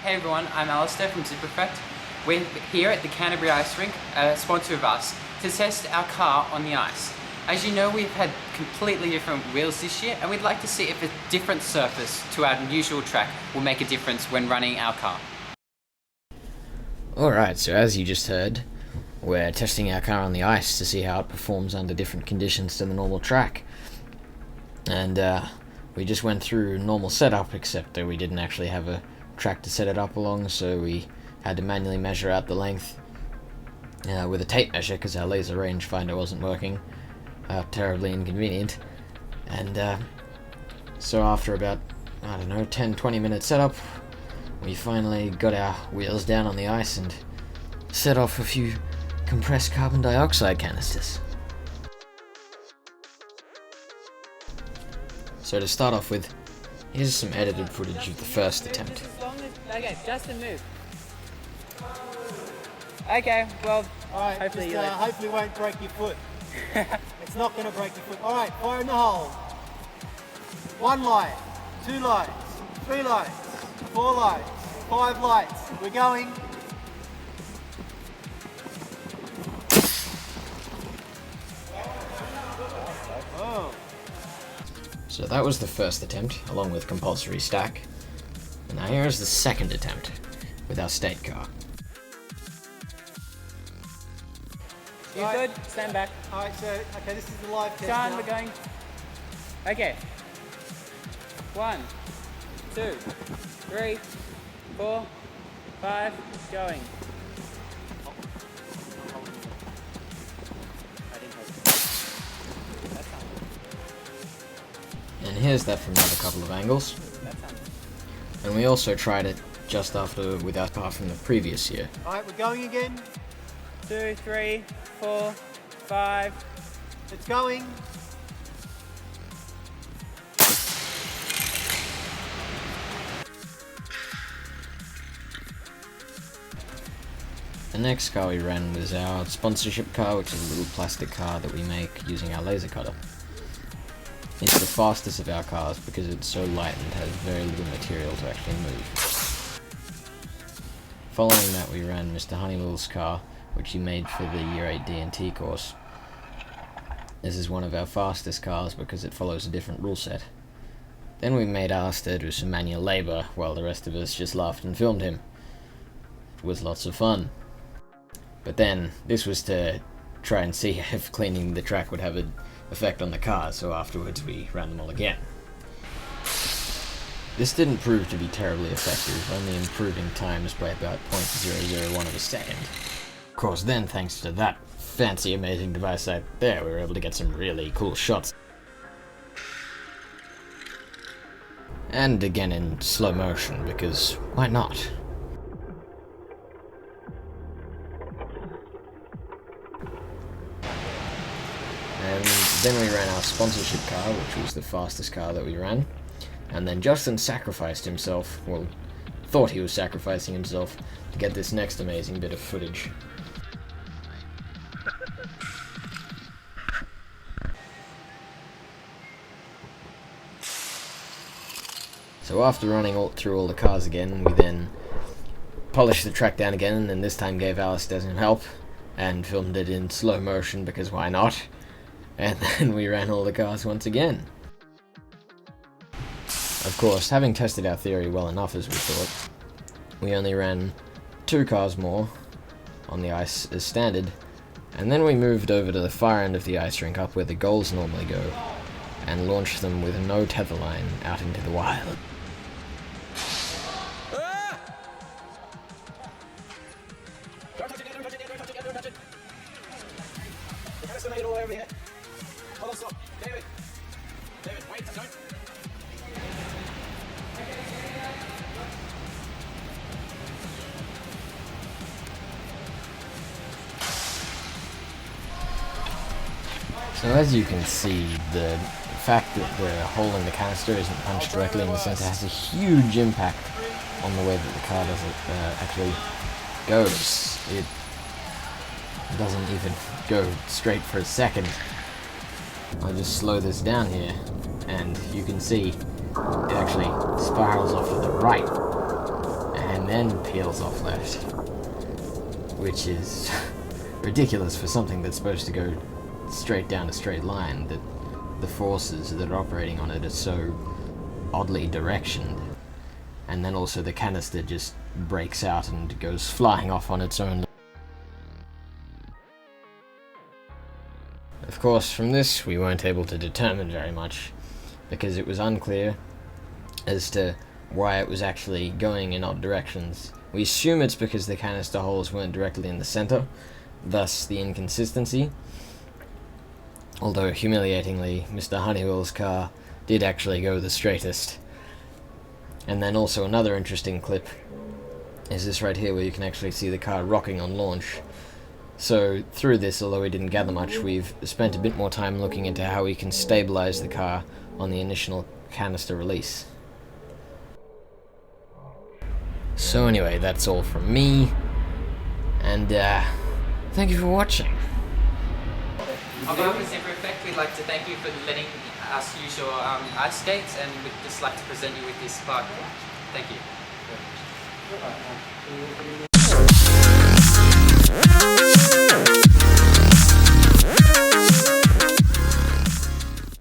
Hey everyone, I'm Alistair from Zipperfect. We're here at the Canterbury Ice Rink, a sponsor of us, to test our car on the ice. As you know, we've had completely different wheels this year, and we'd like to see if a different surface to our usual track will make a difference when running our car. Alright, so as you just heard, we're testing our car on the ice to see how it performs under different conditions to the normal track. And we just went through normal setup, except that we didn't actually have a track to set it up along, so we had to manually measure out the length with a tape measure because our laser rangefinder wasn't working. Terribly inconvenient. And so after about, 10-20 minute setup, we finally got our wheels down on the ice and set off a few compressed carbon dioxide canisters. So to start off with, here's some edited footage of the first attempt. Okay, Justin, move. Okay, well, alright, hopefully hopefully won't break your foot. It's not going to break your foot. Alright, fire in the hole. 1 light, 2 lights, 3 lights, 4 lights, 5 lights. We're going. Oh. So that was the first attempt, along with compulsory stack. And now here is the second attempt, with our state car. You good? Stand back. Alright, so, okay, this is the live test Sean, now. we're going. Okay. 1, 2, 3, 4, 5, going. And here's that from another couple of angles. And we also tried it just after with our car from the previous year. Alright, we're going again. 2, 3, 4, 5. It's going. The next car we ran was our sponsorship car, which is a little plastic car that we make using our laser cutter. It's the fastest of our cars because it's so light and has very little material to actually move. Following that, we ran Mr. Honeywell's car, which he made for the Year 8 D&T course. This is one of our fastest cars because it follows a different rule set. Then we made Alistair do some manual labour while the rest of us just laughed and filmed him. It was lots of fun. But then, this was to try and see if cleaning the track would have an effect on the car, so afterwards we ran them all again. This didn't prove to be terribly effective, only improving times by about 0.001 of a second. Of course, then thanks to that fancy amazing device out there, we were able to get some really cool shots. And again in slow motion, because why not? And then we ran our sponsorship car, which was the fastest car that we ran. And then Justin sacrificed himself, well, thought he was sacrificing himself, to get this next amazing bit of footage. So after running through all the cars again, we then polished the track down again, and this time gave Alistair some help, and filmed it in slow motion because why not? And then we ran all the cars once again. Of course, having tested our theory well enough as we thought, we only ran 2 cars more on the ice as standard, and then we moved over to the far end of the ice rink up where the goals normally go, and launched them with no tether line out into the wild. So as you can see, the fact that the hole in the canister isn't punched directly in the center has a huge impact on the way that the car actually goes. It doesn't even go straight for a second. I'll just slow this down here, and you can see it actually spirals off to the right. And and then peels off left, which is ridiculous for something that's supposed to go straight down a straight line, that the forces that are operating on it are so oddly directioned. And then also the canister just breaks out and goes flying off on its own. Of course, from this we weren't able to determine very much, because it was unclear as to why it was actually going in odd directions. We assume it's because the canister holes weren't directly in the center, thus the inconsistency. Although, humiliatingly, Mr. Honeywell's car did actually go the straightest. And then also another interesting clip is this right here, where you can actually see the car rocking on launch. So through this, although we didn't gather much, we've spent a bit more time looking into how we can stabilize the car on the initial canister release. So anyway, that's all from me, and thank you for watching. On behalf of Zipper Effect, we'd like to thank you for letting us use your ice skates, and we'd just like to present you with this spark. Thank you.